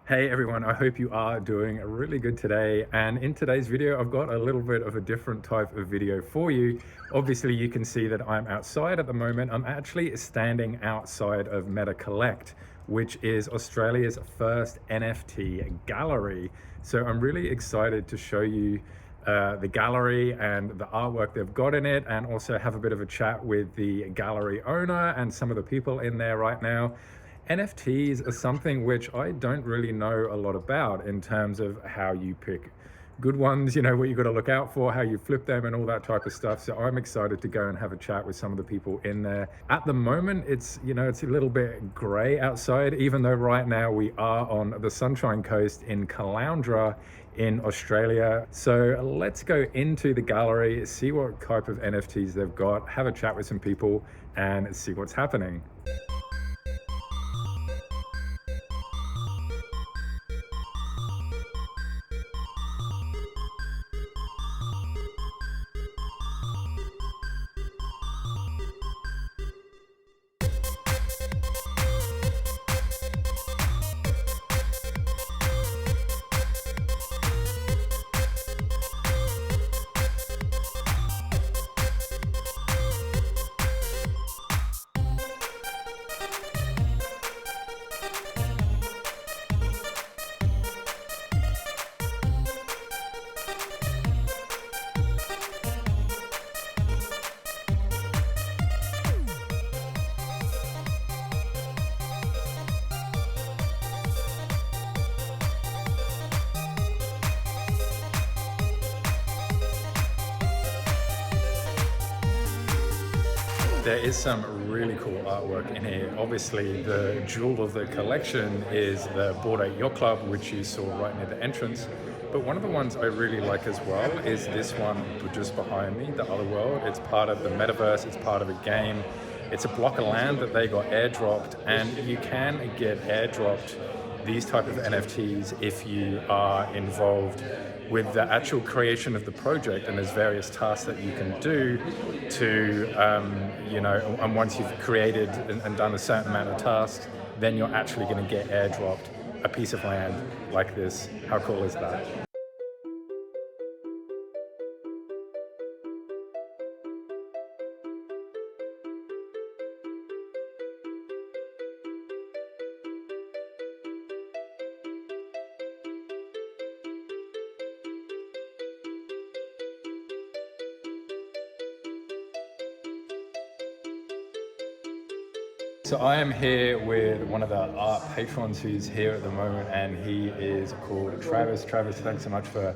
Hey everyone, I hope you are doing really good today. And in today's video, I've got a little bit of a different type of video for you. Obviously, you can see that I'm outside at the moment. I'm actually standing outside of MetaCollect, which is Australia's first NFT gallery. So I'm really excited to show you the gallery and the artwork they've got in it, and also have a bit of a chat with the gallery owner and some of the people in there right now. NFTs are something which I don't really know a lot about in terms of how you pick good ones, what you got to look out for, how you flip them and all that type of stuff. So I'm excited to go and have a chat with some of the people in there. At the moment, it's a little bit gray outside, even though right now we are on the Sunshine Coast in Caloundra in Australia. So let's go into the gallery, see what type of NFTs they've got, have a chat with some people and see what's happening. There is some really cool artwork in here. Obviously, the jewel of the collection is the Bored Ape Yacht Club, which you saw right near the entrance. But one of the ones I really like as well is this one just behind me, the Other World. It's part of the metaverse, it's part of a game. It's a block of land that they got airdropped, and you can get airdropped these type of NFTs if you are involved with the actual creation of the project, and there's various tasks that you can do to, and once you've created and done a certain amount of tasks, then you're actually going to get airdropped a piece of land like this. How cool is that? So I am here with one of the art patrons who's here at the moment, and he is called Travis. Travis, thanks so much for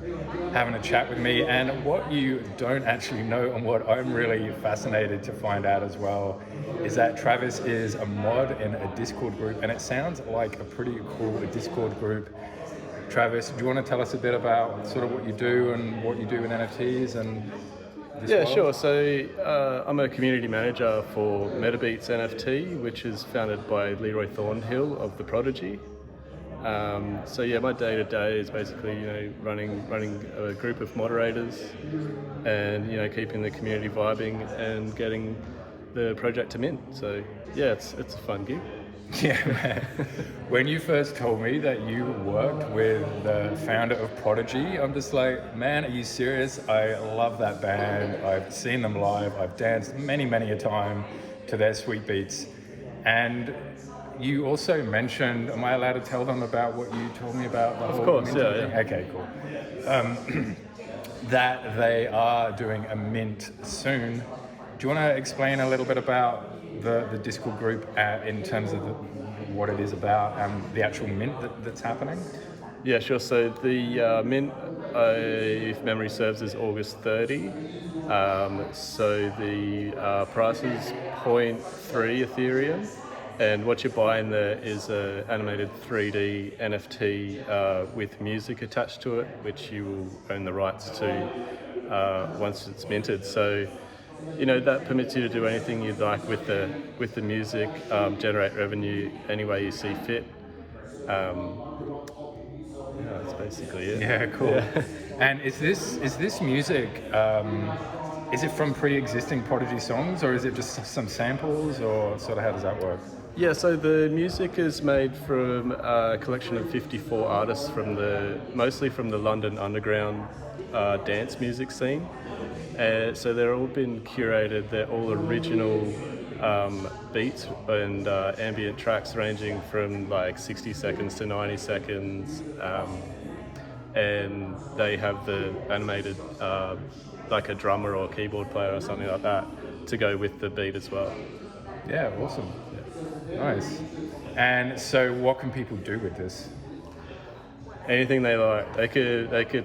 having a chat with me. And what you don't actually know, and what I'm really fascinated to find out as well, is that Travis is a mod in a Discord group, and it sounds like a pretty cool Discord group. Travis, do you want to tell us a bit about sort of what you do and what you do with NFTs and Yeah, sure. So I'm a community manager for Metabeats NFT, which is founded by Leroy Thornhill of The Prodigy. My day-to-day is basically, running a group of moderators and, keeping the community vibing and getting the project to mint. So yeah, it's a fun gig. Yeah, man. When you first told me that you worked with the founder of Prodigy, I'm just like, man, are you serious? I love that band. I've seen them live. I've danced many, many a time to their sweet beats. And you also mentioned, am I allowed to tell them about what you told me about? Of course, yeah. Okay, cool. That they are doing a mint soon. Do you want to explain a little bit about the Discord group in terms of what it is about and the actual mint that's happening? Yeah, sure. So the mint, if memory serves, is August 30. So the price is 0.3 Ethereum. And what you're buying there is an animated 3D NFT with music attached to it, which you will own the rights to once it's minted. So that permits you to do anything you'd like with the music, generate revenue any way you see fit. That's basically it. Yeah, cool. Yeah. And is this music? Is it from pre-existing Prodigy songs, or is it just some samples, or sort of how does that work? Yeah, so the music is made from a collection of 54 artists from mostly from the London underground dance music scene. So they're all been curated. They're all original beats and ambient tracks ranging from like 60 seconds to 90 seconds. And they have the animated, like a drummer or keyboard player or something like that to go with the beat as well. Yeah, awesome. Nice. And so what can people do with this? Anything they like. They could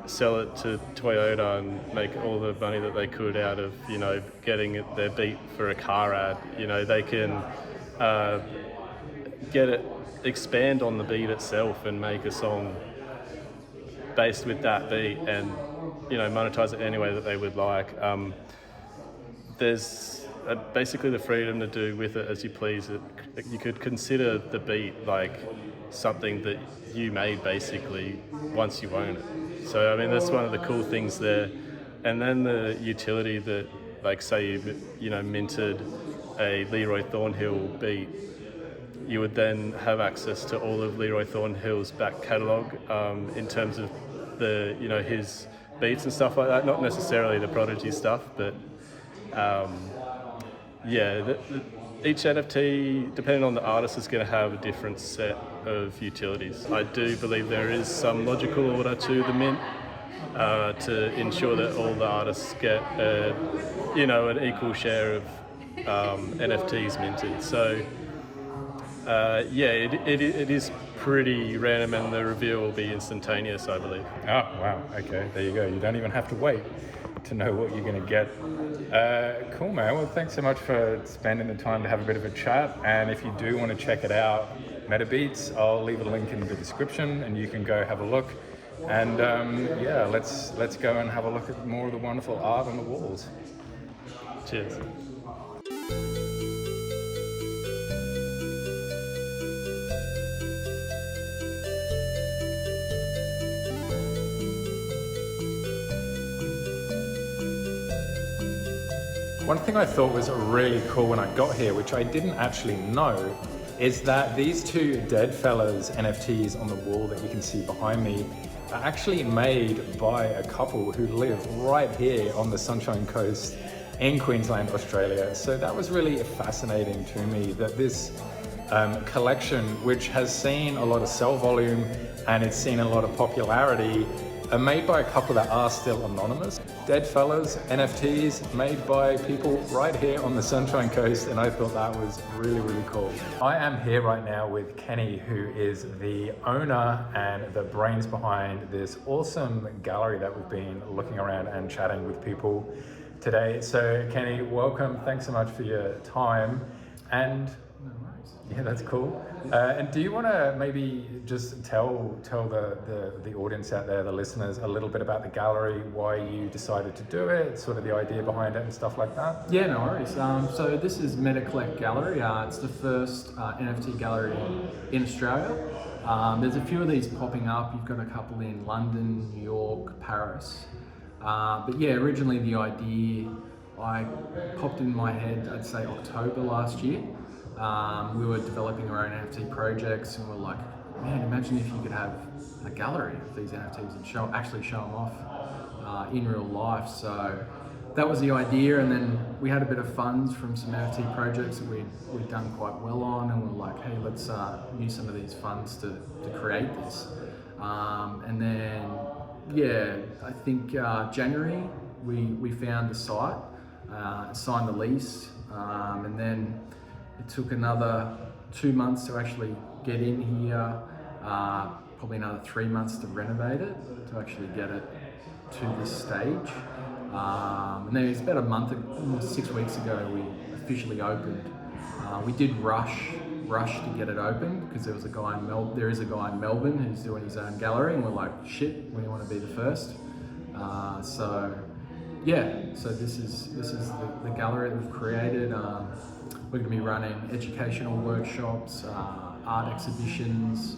sell it to Toyota and make all the money that they could out of, getting their beat for a car ad. They can expand on the beat itself and make a song based with that beat and, monetize it any way that they would like. There's basically the freedom to do with it as you please. You could consider the beat like something that you made basically once you own it. So I mean that's one of the cool things there. And then the utility that, like, say you minted a Leroy Thornhill beat, you would then have access to all of Leroy Thornhill's back catalogue in terms of the his beats and stuff like that. Not necessarily the Prodigy stuff, but each NFT, depending on the artist, is going to have a different set of utilities. I do believe there is some logical order to the mint to ensure that all the artists get an equal share of NFTs minted. So it is pretty random, and the reveal will be instantaneous, I believe. Oh, wow. Okay, there you go. You don't even have to wait to know what you're going to get. Cool, man. Well, thanks so much for spending the time to have a bit of a chat. And if you do want to check it out, Metabeats, I'll leave a link in the description and you can go have a look. And let's go and have a look at more of the wonderful art on the walls. Cheers. One thing I thought was really cool when I got here, which I didn't actually know, is that these two DeadFellaz NFTs on the wall that you can see behind me are actually made by a couple who live right here on the Sunshine Coast in Queensland, Australia. So that was really fascinating to me, that this collection, which has seen a lot of sell volume and it's seen a lot of popularity, are made by a couple that are still anonymous. DeadFellaz NFTs made by people right here on the Sunshine Coast, and I thought that was really, really cool. I am here right now with Kenny, who is the owner and the brains behind this awesome gallery that we've been looking around and chatting with people today. So Kenny, welcome. Thanks so much for your time. And yeah, that's cool. And do you want to maybe just tell the audience out there, the listeners, a little bit about the gallery, why you decided to do it, sort of the idea behind it and stuff like that? Yeah, no worries. So this is MetaCollect Gallery. It's the first NFT gallery in Australia. There's a few of these popping up. You've got a couple in London, New York, Paris. But yeah, originally the idea popped in my head, I'd say October last year. We were developing our own NFT projects, and we're like, man, imagine if you could have a gallery of these NFTs and actually show them off in real life. So that was the idea, and then we had a bit of funds from some NFT projects that we'd done quite well on, and we're like, hey, let's use some of these funds to create this. And then, yeah, I think January we found the site, signed the lease, and then it took another 2 months to actually get in here, probably another 3 months to renovate it, to actually get it to this stage. And then it's about 6 weeks ago, we officially opened. We did rush to get it open because there is a guy in Melbourne who's doing his own gallery, and we're like, shit, we want to be the first. So this is the gallery that we've created. We're going to be running educational workshops, art exhibitions,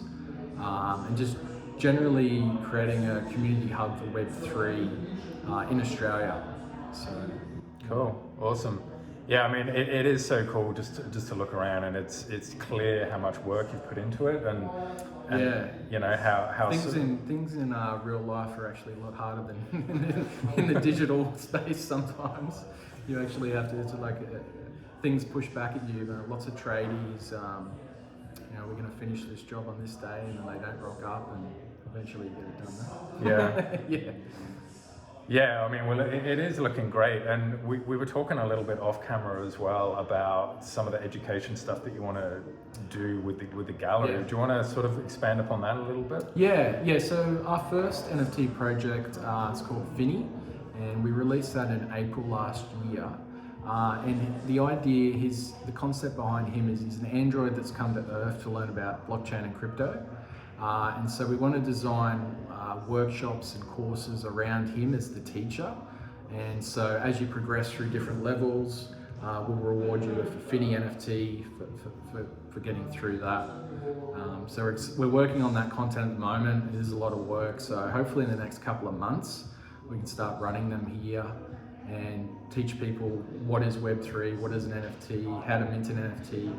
and just generally creating a community hub for Web3 in Australia. So cool, awesome. Yeah, I mean, it is so cool just to look around, and it's clear how much work you've put into it, and Yeah. you know how Things in real life are actually a lot harder than in the digital space. Sometimes you actually have to, things push back at you. Lots of tradies, we're going to finish this job on this day, and then they don't rock up, and eventually you get it done. Yeah. Yeah. Yeah, I mean, well, it is looking great, and we were talking a little bit off camera as well about some of the education stuff that you want to do with the gallery. Yeah. Do you want to sort of expand upon that a little bit? Yeah. So our first NFT project is called Finney, and we released that in April last year. And the idea, the concept behind him is he's an android that's come to Earth to learn about blockchain and crypto. And so we want to design workshops and courses around him as the teacher. And so as you progress through different levels, we'll reward you with a Finney NFT for getting through that. So we're working on that content at the moment. It is a lot of work. So hopefully in the next couple of months, we can start running them here and teach people what is Web3, what is an NFT, how to mint an NFT,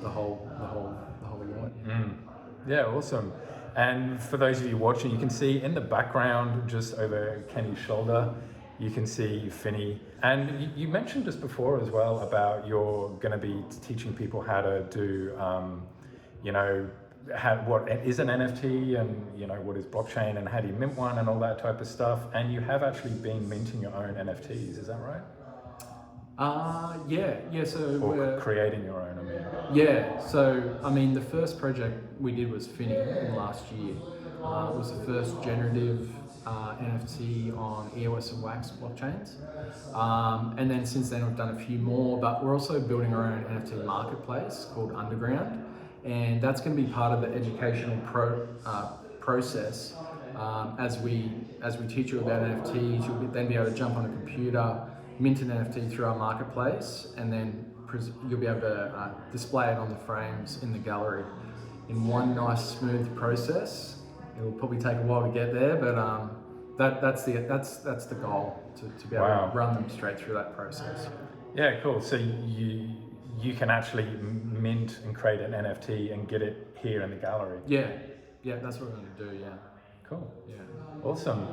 the whole lot. Yeah. Yeah, awesome. And for those of you watching, you can see in the background, just over Kenny's shoulder, you can see Finney. And you mentioned just before as well about you're going to be teaching people how to do, what is an NFT, and what is blockchain, and how do you mint one, and all that type of stuff. And you have actually been minting your own NFTs, is that right? Yeah. So or creating your own, I mean. Yeah. So I mean, the first project we did was Finney in last year. It was the first generative NFT on EOS and Wax blockchains. And then since then we've done a few more, but we're also building our own NFT marketplace called Underground, and that's going to be part of the educational process. As we teach you about NFTs, you'll then be able to jump on a computer, mint an NFT through our marketplace, and then you'll be able to display it on the frames in the gallery in one nice smooth process. It will probably take a while to get there, but that's the goal, to be able to run them straight through that process. Yeah, cool. So you can actually mint and create an NFT and get it here in the gallery. Yeah, that's what we're going to do. Yeah. Cool. Yeah. Awesome.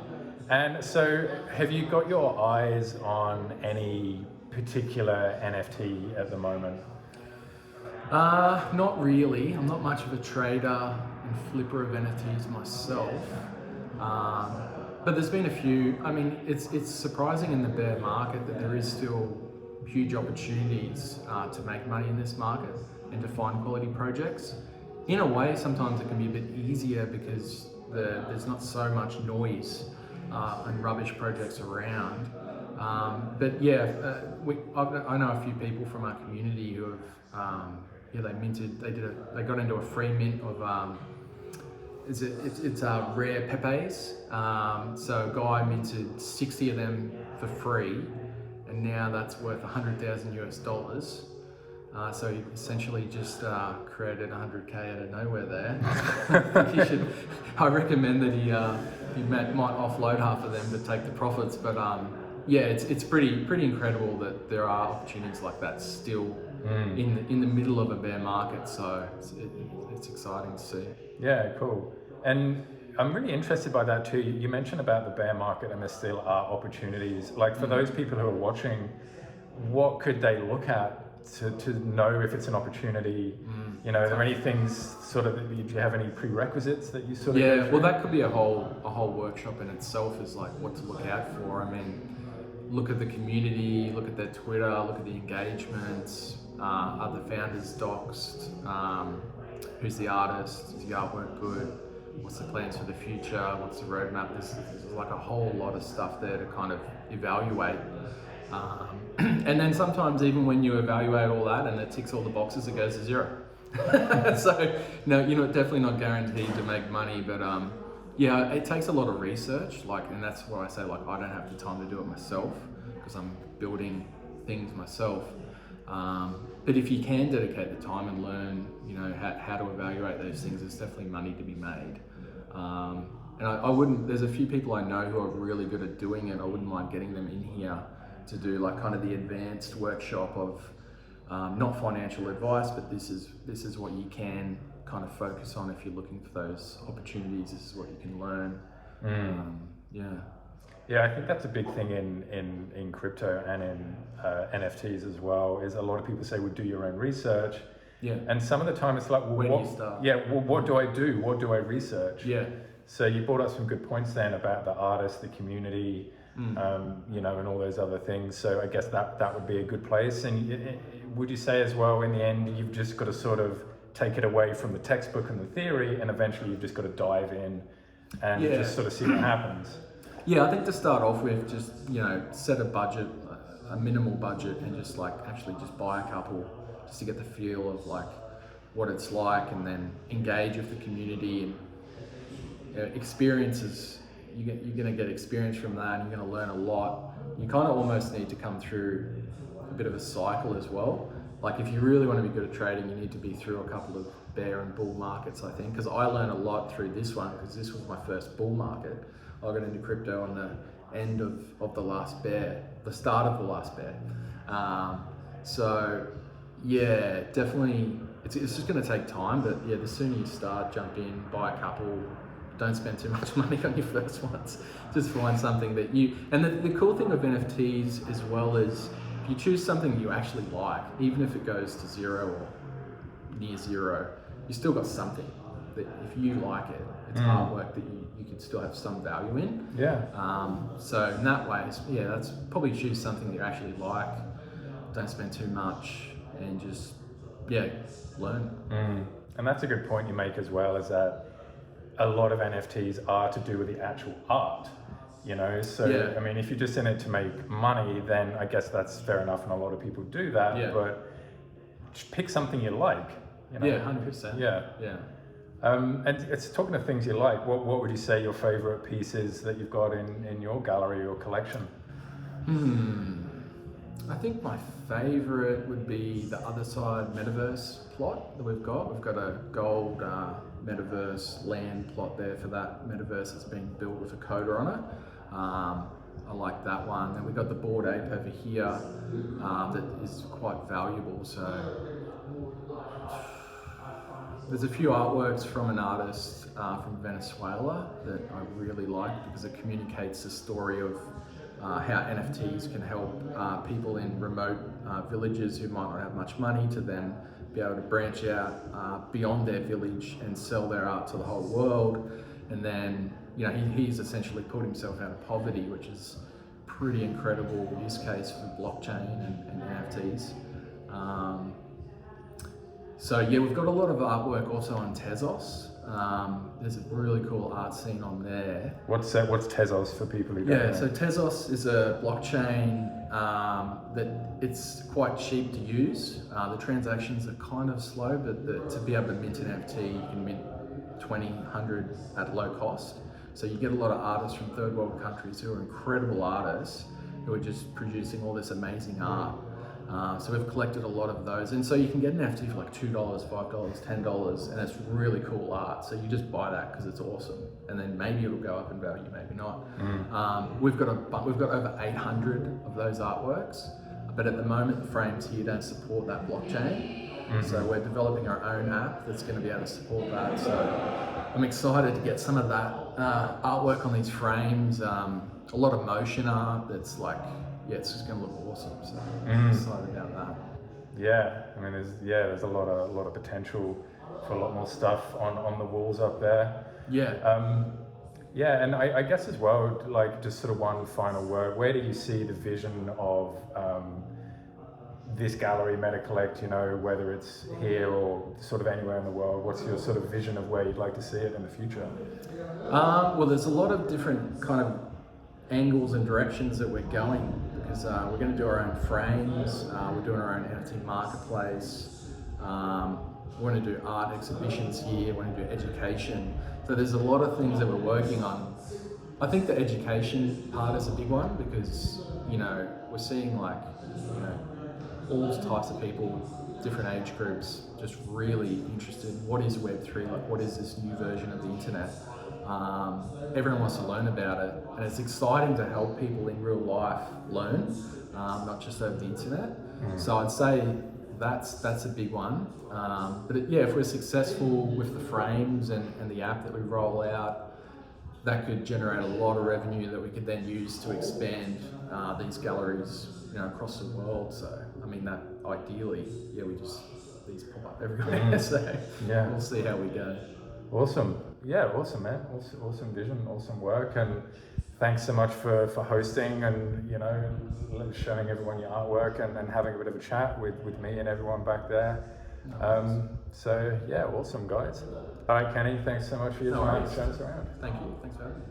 And so, have you got your eyes on any particular NFT at the moment? Not really. I'm not much of a trader and flipper of NFTs myself. But there's been a few. I mean, it's surprising in the bear market that there is still huge opportunities to make money in this market and to find quality projects. In a way, sometimes it can be a bit easier because there's not so much noise and rubbish projects around. But yeah, I know a few people from our community who have they got into a free mint of it's rare pepes. So a guy minted 60 of them for free, and now that's worth $100,000 US. So he essentially just created 100K out of nowhere there. I recommend that he might offload half of them to take the profits. But yeah, it's pretty incredible that there are opportunities like that still in the middle of a bear market. So it's exciting to see. Yeah, cool. And I'm really interested by that too. You mentioned about the bear market, and there still are opportunities. Like for those people who are watching, what could they look at to know if it's an opportunity? Are there any things do you have any prerequisites that you sort of? Yeah, well, that could be a whole workshop in itself, is like what to look out for. I mean, look at the community, look at their Twitter, look at the engagements. Are the founders doxed? Who's the artist? Is the artwork good? What's the plans for the future? What's the roadmap? There's like a whole lot of stuff there to kind of evaluate. And then sometimes even when you evaluate all that and it ticks all the boxes, it goes to zero. So no, you're definitely not guaranteed to make money, but yeah, it takes a lot of research. And that's why I say I don't have the time to do it myself because I'm building things myself. But if you can dedicate the time and learn, how to evaluate those things, there's definitely money to be made. And I wouldn't. There's a few people I know who are really good at doing it. I wouldn't mind getting them in here to do like kind of the advanced workshop of not financial advice, but this is what you can kind of focus on if you're looking for those opportunities. This is what you can learn. Yeah, I think that's a big thing in crypto and in NFTs as well, is a lot of people say, well, do your own research. Yeah. And some of the time it's like, well, Where do you start? Yeah, well, what do I do? What do I research? Yeah. So you brought up some good points then about the artist, the community, you know, and all those other things. So I guess that would be a good place. And would you say as well, in the end, you've just got to sort of take it away from the textbook and the theory, and eventually you've just got to dive in and just sort of see what happens? Yeah, I think to start off with, just, you know, set a budget, a minimal budget, and just like actually just buy a couple, just to get the feel of like what it's like, and then engage with the community and experiences. You're going to get experience from that, and you're going to learn a lot. You kind of almost need to come through a bit of a cycle as well. Like if you really want to be good at trading, you need to be through a couple of bear and bull markets, I think, because I learned a lot through this one, because this was my first bull market. I got into crypto on the end of the last bear, the start of the last bear. So yeah, definitely, it's just going to take time, but yeah, the sooner you start, jump in, buy a couple. Don't spend too much money on your first ones. Just find something that you, and the cool thing with NFTs as well is, if you choose something you actually like, even if it goes to zero or near zero, you still got something that if you like it, it's artwork that you could still have some value in. Yeah. So in that way, yeah, that's probably choose something that you actually like. Don't spend too much, and just, yeah, learn. And that's a good point you make as well, is that a lot of NFTs are to do with the actual art, you know? So, Yeah. I mean, if you're just in it to make money, then I guess that's fair enough, and a lot of people do that, Yeah. but just pick something you like, you know? Yeah, 100%. Yeah. Yeah. And it's talking of things you like, what would you say your favorite pieces that you've got in your gallery or collection? I think my favorite would be the other side metaverse plot that we've got. We've got a gold metaverse land plot there for that metaverse that's been built with a coder on it. I like that one. Then we've got the Bored Ape over here that is quite valuable. So there's a few artworks from an artist from Venezuela that I really like, because it communicates the story of how NFTs can help people in remote villages who might not have much money to then be able to branch out beyond their village and sell their art to the whole world. And then, you know, he's essentially pulled himself out of poverty, which is pretty incredible use case for blockchain and NFTs. So yeah, we've got a lot of artwork also on Tezos. There's a really cool art scene on there. What's Tezos for people who don't know? Yeah, so Tezos is a blockchain that it's quite cheap to use. The transactions are kind of slow, but to be able to mint an NFT, you can mint 100 at low cost. So you get a lot of artists from third world countries who are incredible artists who are just producing all this amazing art. So we've collected a lot of those, and so you can get an NFT for like $2, $5, $10, and it's really cool art. So you just buy that because it's awesome, and then maybe it'll go up in value, maybe not. We've got over 800 of those artworks, but at the moment the frames here don't support that blockchain. So we're developing our own app that's going to be able to support that. So I'm excited to get some of that artwork on these frames. A lot of motion art that's like, yeah, it's just going to look awesome. So I'm excited about that. Yeah, I mean, there's a lot of potential for a lot more stuff on the walls up there. Yeah. Yeah, and I guess as well, like, just sort of one final word, where do you see the vision of this gallery, MetaCollect, you know, whether it's here or sort of anywhere in the world? What's your sort of vision of where you'd like to see it in the future? Well, there's a lot of different kind of angles and directions that we're going, because we're going to do our own frames, we're doing our own NFT marketplace, we want to do art exhibitions here, we want to do education. So there's a lot of things that we're working on. I think the education part is a big one, because, you know, we're seeing like, you know, all types of people, different age groups, just really interested in what is Web3, like what is this new version of the internet. Everyone wants to learn about it, and it's exciting to help people in real life learn. not just over the internet. So I'd say that's a big one. But if we're successful with the frames and the app that we roll out, that could generate a lot of revenue that we could then use to expand these galleries, across the world. So I mean, that ideally, these pop up everywhere. So we'll see how we go. Awesome. Yeah, awesome, man. Awesome vision, awesome work, and thanks so much for hosting and showing everyone your artwork and having a bit of a chat with me and everyone back there. So yeah, awesome guys. All right, Kenny, thanks so much for your time. Showing us around. Thank you. Thanks for having me.